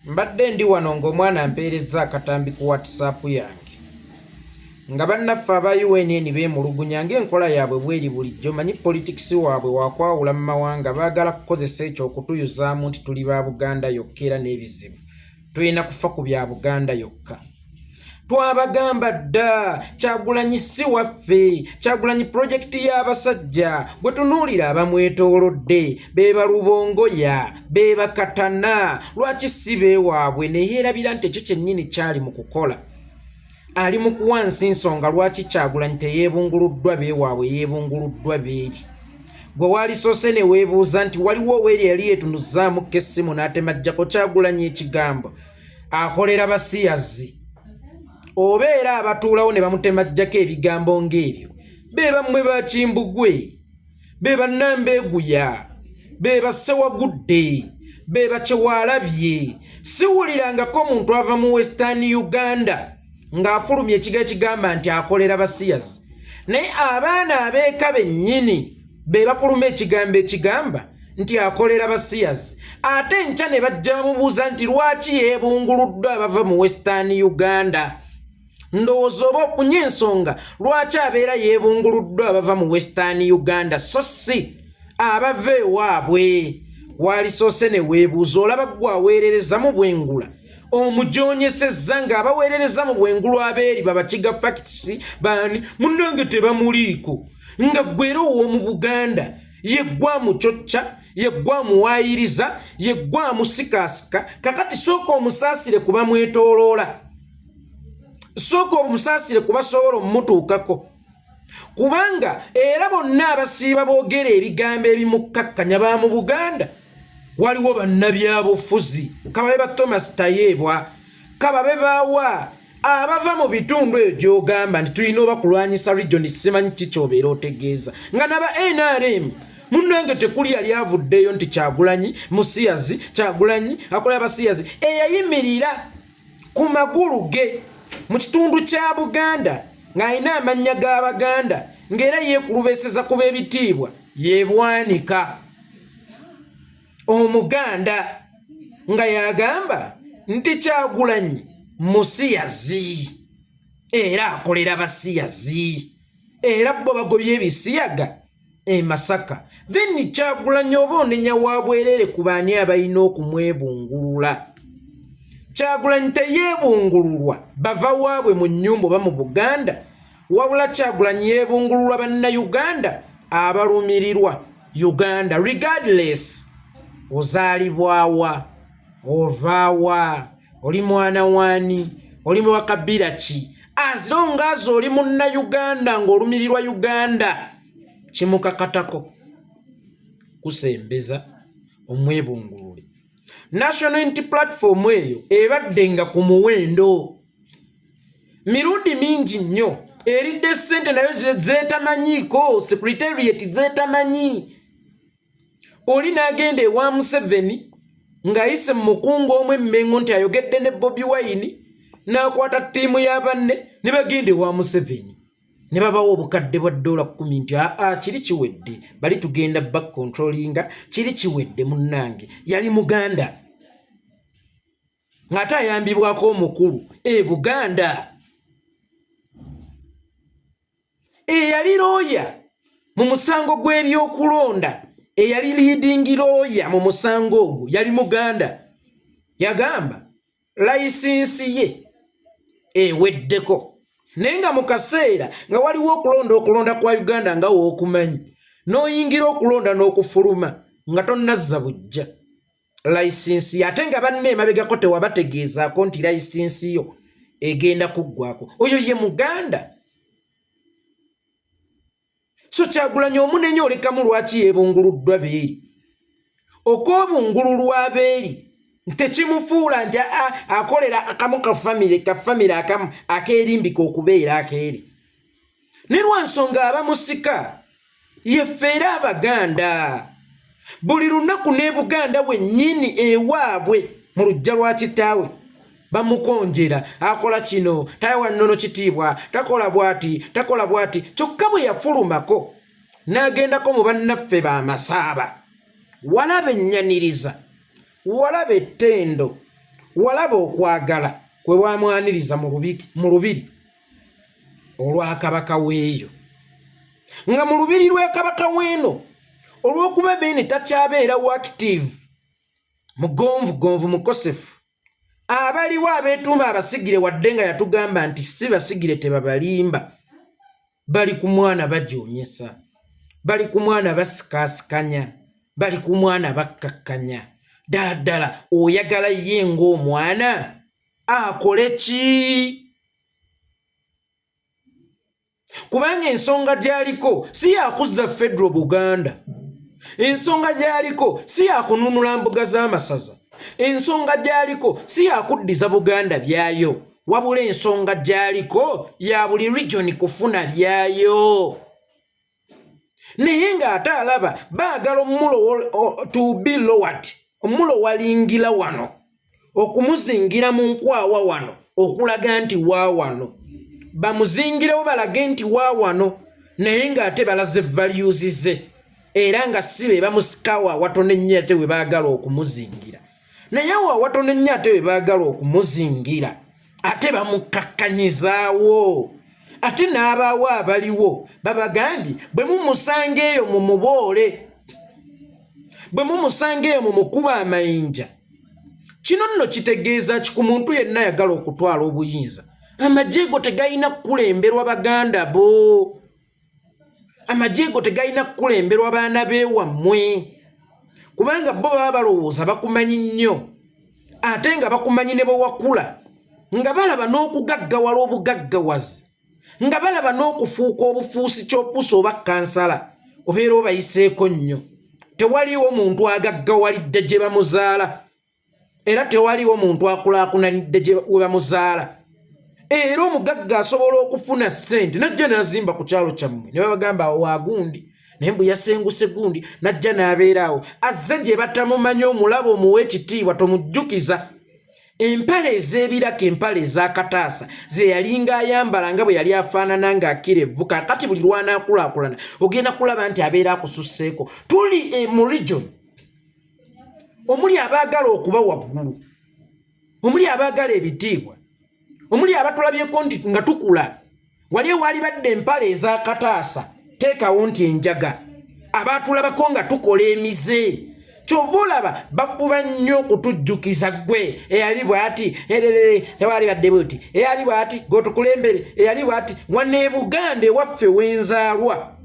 Mbadde ndi wano ng'omwana ampeerezza akatambi ku WhatsApp yange nga bannaffe aba UNN beemulugunya ng'enkola yaabwe bweri bulijjo. Manyi politics waabwe wakwawula mu mawanga, baagala kukozesa ekyo okutuyuzaamu nti tuli ba Buganda yokka era n'ebizibu tulina kufa ku bya Buganda yokka. Twabagamba dda Kyagulanyi si waffe, Kyagulanyi pulojekiti y'abasajja bwe tunuulira abamwetoolodde beeba Lubongoya beeba Katana, lwaki si beewaabwe ne yeerabira nti ekyo kyennyini kyali mu kukola. Ali mu kuwansi nsonga lwaki Kyagulanyi teyeebunguluddwa beewaabwe yeebunguluddwa beeri. Gwe waalisoose ne weebuuza nti waliwo weeri yali yeetunuzzaamukko essimu n'atemajjako Kyagulanyi ekigambo akolera basiyazi. Oba era abatuulawo ne bamutemajjako ebigambo ng'ebyo be bammwe ba Kimbugwe, be Bannambeeguya, be Bassewagudde, be Bakyewalabye. Siwulirangako muntu ava mu Western Uganda ng'afulumya ekiga ekigamba nti akolera basiyazi, naye abaana abeeka bennyini be bapuluma ekigambo ekigamba nti akolera basiyazi. Ate enkya ne bajja bamubuuza nti lwaki yeebunguluddwa abava mu Western Uganda. Ndowooza oba opunye ensonga lwaki abeera yeebunguluddwa abava mu Western Uganda so si abava ewaabwe. Waalisoose ne weebuuza olaba ggwe aweerereza mu bwengula omujoonyesezza ng'abaweerereza mu bwengulu abeeri babakiga facts baani munnange tebamuliiko nga ggwe era ow'omu Buganda yeggwa mucocca yeggwa muwaayiriza yeggwa musikaasika. Kakati sooka omusaasire kuba mwetooloola, sooka omusaasire kubasobola omutuukako, kubanga era bonna abasiiba boogera ebigambo ebimukkakkanya ba mu Buganda. Waliwo bannabyabufuzi kababe ba Thomas Tayebwa, kababe baawa abava mu bitundu ebyo gy'ogamba nti tulina obakulwanyisa region simanyi ki ky'obeera otegeeza nga naba NRM munnange tekuli yali avuddeyo nti Kyagulanyi musiyazi, Kyagulanyi akola abasiyazi eyayimirira ku magulu ge mu kitundu kya Buganda ng'alina amannya g'Abaganda ng'era yeekulubeeseza ku b'ebitiibwa yeebwanika Omuganda nga yagamba nti Kyagulanyi musiyazi era akolera basiyazi era bo bagobye ebisiyaga e Masaka. Then Kyagulanyi oba onenya wa bwerere ku baani abalina okumwebungulula. Kyagulanyi teyeebungululwa bava waabwe mu nnyumba oba mu Buganda, wabula Kyagulanyi yeebungululwa bannayuganda abalumirirwa Uganda regardless ozaalibwawa, ovaawa, oli mwana waani, oli mu kabira ki, as long as oli munnayuganda ng'olumirirwa Uganda kimukakatako kusembeza omwebungulule. National Unity Platform eyo ebadde nga ku muwendo mirundi mingi nnyo, eridde ssente nayo zeetamanyiiko, secretariat zeetamanyi. Oli n'agenda ewa Museveni ng'ayise mu mukungu omwo emmengo nti ayogedde ne Bobi Wine, n'akwata ttiimu ya banne ne bagenda ewa Museveni ne babawo obukadde bwa $10 nti kiri kiwedde, bali tugenda back controllinga, kiri kiwedde munnange. Yali Muganda ng'ate ayambibwako omukulu Buganda. Eyali looya mu musango gw'ebyokulonda, eyali leading lawyer mu musango ogwo yali Muganda. Yagamba layisinsi ye eweddeko, naye nga mu kaseera nga waliwo okulonda kwa Uganda nga w'okumanyi, n'oyingira okulonda n'okufuluma nga tonnazza bujja layisinsi, ate nga banne emabegako tewabategeezaako nti layisinsi yo egenda kuggwako. Oyo ye Muganda. So Kyagulanyi omunenye olekamu lwaki yeebunguluddwa beeri. Okwobungululwa abeeri tekimufuula nti akolera akamu ka famire akamu akeerimbika okubeera akeeri. Ne lwa nsonga abamusika yeffe era Abaganda buli lunaku ne Buganda bwennyini ewaabwe mu luggya lwa kitaawe bamukonjera, akola kino, tawa nnono kitiibwa, takola bwati. Kyokka bwe yafulumako n'agendako mu bannaffe ba Masaaba, walaba ennyaniriza, walaba ettendo, walaba okwagala kwe wamwaniriza mu lubiri olwa kabaka weeyo nga mu lubiri lwa kabaka weeno olw'okuba Beene takyabeera active mugonvugonvu mukosefu abaliwo abeetuuma abasigire wadde nga yatugamba nti si basigire tebabalimba bali ku mwana bajoonyesa bali ku mwana basikaasikanya bali ku mwana bakkakkanya ddala ddala oyagala ye ng'omwana akole ki? Kubanga ensonga gy'aliko si yakuzza Federal Buganda, ensonga gy'aliko si yakununula mbuga z'amasaza, ensonga gy'aliko si yakuddiza Buganda byayo, wabula ensonga gy'aliko ya buli region kufuna byayo. Naye ng'ate alaba baagala omulo to be lowered, omulo walingira wano okumuzingira mu nkwawa wano okulaga nti wa wano bamuzingirewo balage nti wa wano naye ng'ate balaze values ze era nga si be bamusikawa watone nnyo ate we baagala okumuzingira naye watone nnyo ate we baagala okumuzingira ate bamukakkanyizaawo ate n'abaawo abaliwo babagambye bwe mumusanga eyo mumuboole bwe mumusanga eyo mumukuba amayinja. Kino nno kitegeeza ki ku muntu yenna ayagala okutwala obuyinza? Amajeego tegalina kukulemberwa baganda bo, amajeego tegalina kukulemberwa baana beewammwe kubanga bo baba balowooza bakumanyi nnyo ate nga bakumanyi ne bwewakula nga balaba n'okugaggawala obugaggawazi nga balaba n'okufuuka obufuusi ky'opusa oba kansala obeera obayiseeko nnyo. Tewaliwo muntu agaggawalidde gye bamuzaala era tewaliwo muntu akulaakulanidde gye bamuzaala. Era omugagga asobola okufuna ssente najja n'azimba ku kyalo kyammwe ne babagamba awo wagundi naye mbu yasenguse gundi najja n'abeeraawo azze gye batamumanyi omulaba omuwa ekitiibwa tomujjukiza. Empale ez'ebiraka empale ez'akataasa ze yalinga ayambala nga bwe yali afaanana ng'akira evvuka kati buli lwanaakulaakulana ogenda kulaba nti abeera akususseeko. Tuli mu region omuli abaagala okuba waggulu, omuli abaagala ebitiibwa, omuli abatulabyeko nti nga tukula wali ewaali badde empale ez'akataasa teekawo nti enjaga abaatulabako nga tukola emize ky'oba olaba bakuba nnyo okutujjukiza ggwe eyali bw'ati tewaali badde bw'oti eyali bw'ati g'otukulembere eyali bw'ati wane Buganda ewaffe wenzaalwa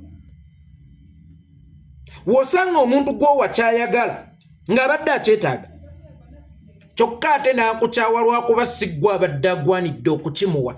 w'osanga omuntu gw'owakyayagala ng'abadde akyetaaga kyokka ate n'akukyawa lwakuba si ggwe abadde agwanidde okukimuwa.